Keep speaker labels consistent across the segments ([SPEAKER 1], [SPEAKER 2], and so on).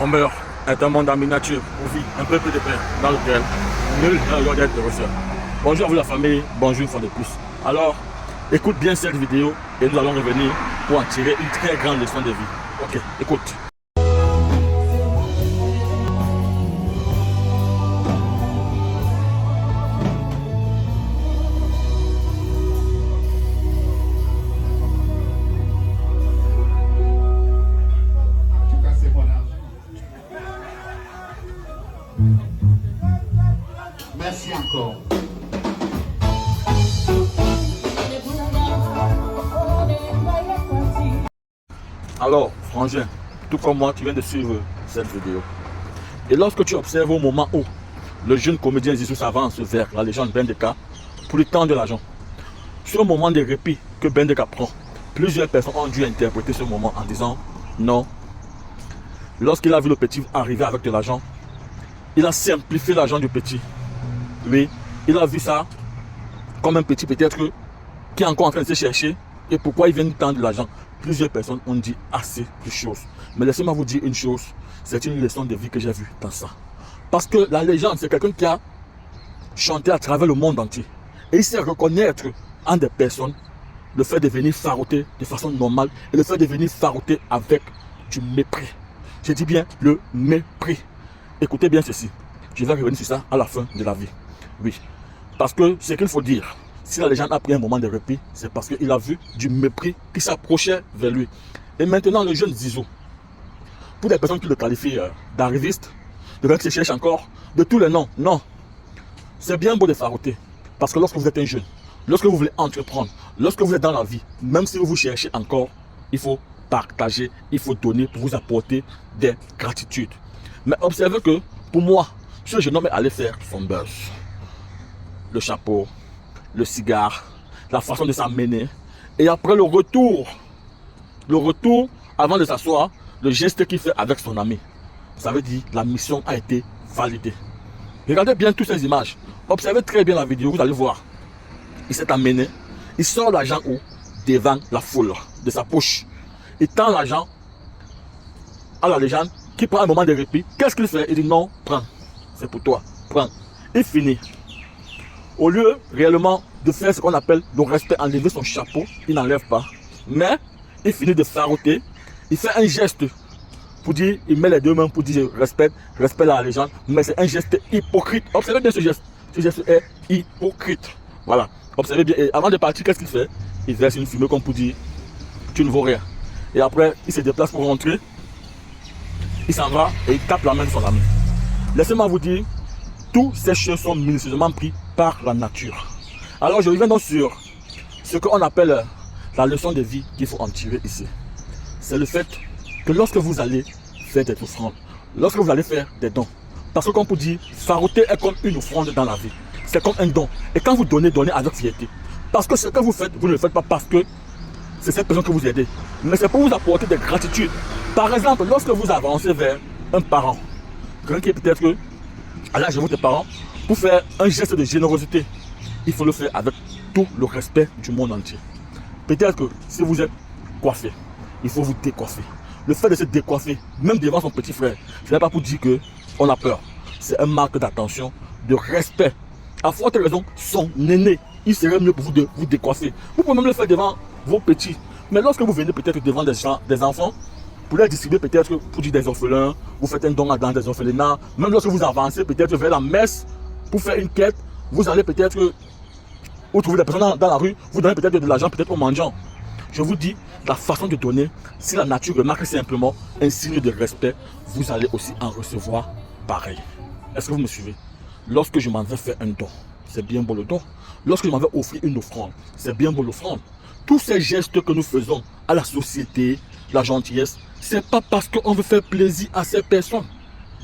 [SPEAKER 1] On meurt est un monde en miniature où vit un peuple de paix dans lequel nul n'a le droit d'être le receveur. Bonjour à vous la famille, bonjour une fois de plus. Alors, écoute bien cette vidéo et nous allons revenir pour en tirer une très grande leçon de vie. Ok, écoute.
[SPEAKER 2] Merci encore.
[SPEAKER 1] Alors, frangin, tout comme moi, tu viens de suivre cette vidéo. Et lorsque tu observes au moment où le jeune comédien Zizou s'avance vers la légende Bendeka pour lui tendre l'argent, sur un moment de répit que Bendeka prend, plusieurs personnes ont dû interpréter ce moment en disant non. Lorsqu'il a vu le petit arriver avec de l'argent, il a simplifié l'argent du petit. Oui, il a vu ça comme un petit peut-être qui est encore en train de se chercher. Et pourquoi il vient nous tendre de l'argent? Plusieurs personnes ont dit assez de choses. Mais laissez-moi vous dire une chose. C'est une leçon de vie que j'ai vue dans ça. Parce que la légende, c'est quelqu'un qui a chanté à travers le monde entier. Et il sait reconnaître en des personnes le fait de venir farouter de façon normale et le fait de venir farouter avec du mépris. Je dis bien le mépris. Écoutez bien ceci. Je vais revenir sur ça à la fin de la vie. Oui. Parce que ce qu'il faut dire, si la légende a pris un moment de répit, c'est parce qu'il a vu du mépris qui s'approchait vers lui. Et maintenant, le jeune Zizou, pour des personnes qui le qualifient d'arriviste, de gens qui se cherchent encore, de tous les noms, non. C'est bien beau de farouter. Parce que lorsque vous êtes un jeune, lorsque vous voulez entreprendre, lorsque vous êtes dans la vie, même si vous cherchez encore, il faut partager, il faut donner pour vous apporter des gratitudes. Mais observez que, pour moi, ce jeune homme est allé faire son buzz. Le chapeau, le cigare, la façon de s'amener. Et après le retour, avant de s'asseoir, le geste qu'il fait avec son ami. Ça veut dire que la mission a été validée. Regardez bien toutes ces images. Observez très bien la vidéo, vous allez voir. Il s'est amené, il sort l'argent où? Devant la foule, de sa poche. Il tend l'argent à la légende qui prend un moment de répit. Qu'est-ce qu'il fait? Il dit non, prends. C'est pour toi, prends. Il finit. Au lieu réellement de faire ce qu'on appelle le respect, enlever son chapeau, il n'enlève pas. Mais il finit de farouter. Il fait un geste pour dire, il met les deux mains pour dire je respecte la légende. Mais c'est un geste hypocrite. Observez bien ce geste. Ce geste est hypocrite. Voilà. Observez bien. Et avant de partir, qu'est-ce qu'il fait? Il verse une fumée comme pour dire tu ne vaux rien. Et après, il se déplace pour rentrer. Il s'en va et il tape la main de son ami. Laissez-moi vous dire, toutes ces choses sont minutieusement prises par la nature. Alors je reviens donc sur ce qu'on appelle la leçon de vie qu'il faut en tirer ici. C'est le fait que lorsque vous allez faire des offrandes, lorsque vous allez faire des dons, parce que comme pour dire, farouter est comme une offrande dans la vie. C'est comme un don. Et quand vous donnez, donnez avec fierté. Parce que ce que vous faites, vous ne le faites pas parce que c'est cette personne que vous aidez. Mais c'est pour vous apporter des gratitudes. Par exemple, lorsque vous avancez vers un parent, quelqu'un qui est peut-être à l'âge de votre parent, pour faire un geste de générosité, il faut le faire avec tout le respect du monde entier. Peut-être que si vous êtes coiffé, il faut vous décoiffer. Le fait de se décoiffer, même devant son petit frère, ce n'est pas pour dire qu'on a peur. C'est un marque d'attention, de respect. À forte raison, son aîné, il serait mieux pour vous de vous décoiffer. Vous pouvez même le faire devant vos petits. Mais lorsque vous venez peut-être devant des enfants, pour les distribuer peut-être pour dire des orphelins, vous faites un don dans des orphelinats, même lorsque vous avancez peut-être vers la messe pour faire une quête, vous allez peut-être vous trouver des personnes dans la rue, vous donnez peut-être de l'argent peut-être aux mendiants. Je vous dis, la façon de donner, si la nature remarque simplement un signe de respect, vous allez aussi en recevoir pareil. Est-ce que vous me suivez? Lorsque je m'en vais faire un don, c'est bien beau le don. Lorsque je m'en vais offrir une offrande, c'est bien beau l'offrande. Tous ces gestes que nous faisons à la société, la gentillesse, c'est pas parce qu'on veut faire plaisir à ces personnes.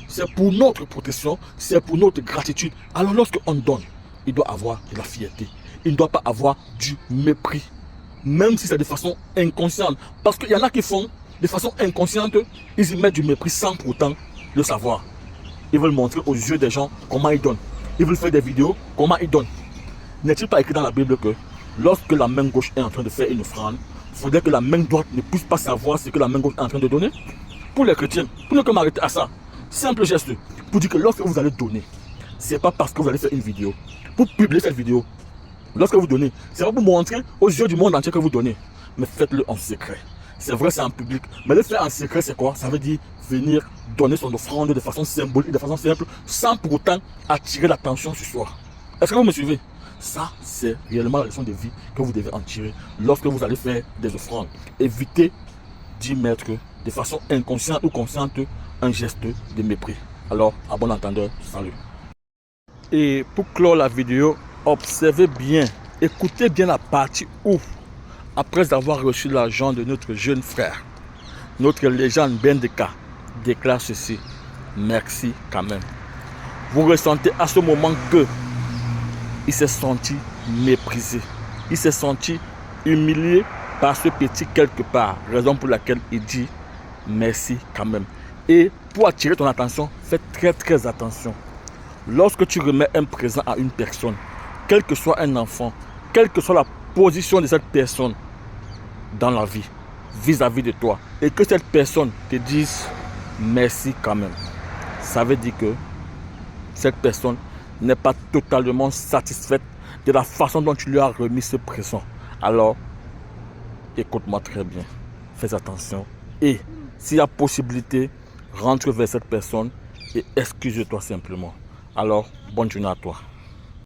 [SPEAKER 1] C'est pour notre protection, c'est pour notre gratitude. Alors lorsqu'on donne, il doit avoir de la fierté. Il ne doit pas avoir du mépris. Même si c'est de façon inconsciente. Parce qu'il y en a qui font de façon inconsciente, ils y mettent du mépris sans pourtant le savoir. Ils veulent montrer aux yeux des gens comment ils donnent. Ils veulent faire des vidéos, comment ils donnent. N'est-il pas écrit dans la Bible que lorsque la main gauche est en train de faire une offrande, il faudrait que la main droite ne puisse pas savoir ce que la main gauche est en train de donner? pour les chrétiens, pour ne que m'arrêter à ça. Simple geste, pour dire que lorsque vous allez donner, c'est pas parce que vous allez faire une vidéo, pour publier cette vidéo. Lorsque vous donnez, c'est pas pour montrer aux yeux du monde entier que vous donnez, mais faites-le en secret. C'est vrai, c'est en public, mais le faire en secret, c'est quoi? Ça veut dire venir donner son offrande de façon symbolique, de façon simple, sans pour autant attirer l'attention sur soi. Est-ce que vous me suivez? Ça, c'est réellement la leçon de vie que vous devez en tirer lorsque vous allez faire des offrandes. Évitez d'y mettre de façon inconsciente ou consciente un geste de mépris. Alors, à bon entendeur, salut. Et pour clore la vidéo, observez bien, écoutez bien la partie où, après avoir reçu l'argent de notre jeune frère, notre légende Bendeka déclare ceci: merci quand même. Vous ressentez à ce moment que il s'est senti méprisé, il s'est senti humilié par ce petit quelque part, raison pour laquelle il dit merci quand même. Et pour attirer ton attention, fais très attention. Lorsque tu remets un présent à une personne, quel que soit un enfant, quelle que soit la position de cette personne dans la vie, vis-à-vis de toi, et que cette personne te dise merci quand même, ça veut dire que cette personne n'est pas totalement satisfaite de la façon dont tu lui as remis ce présent. Alors, écoute-moi très bien, fais attention, et s'il y a possibilité, rentre vers cette personne et excuse-toi simplement. Alors, bonne journée à toi.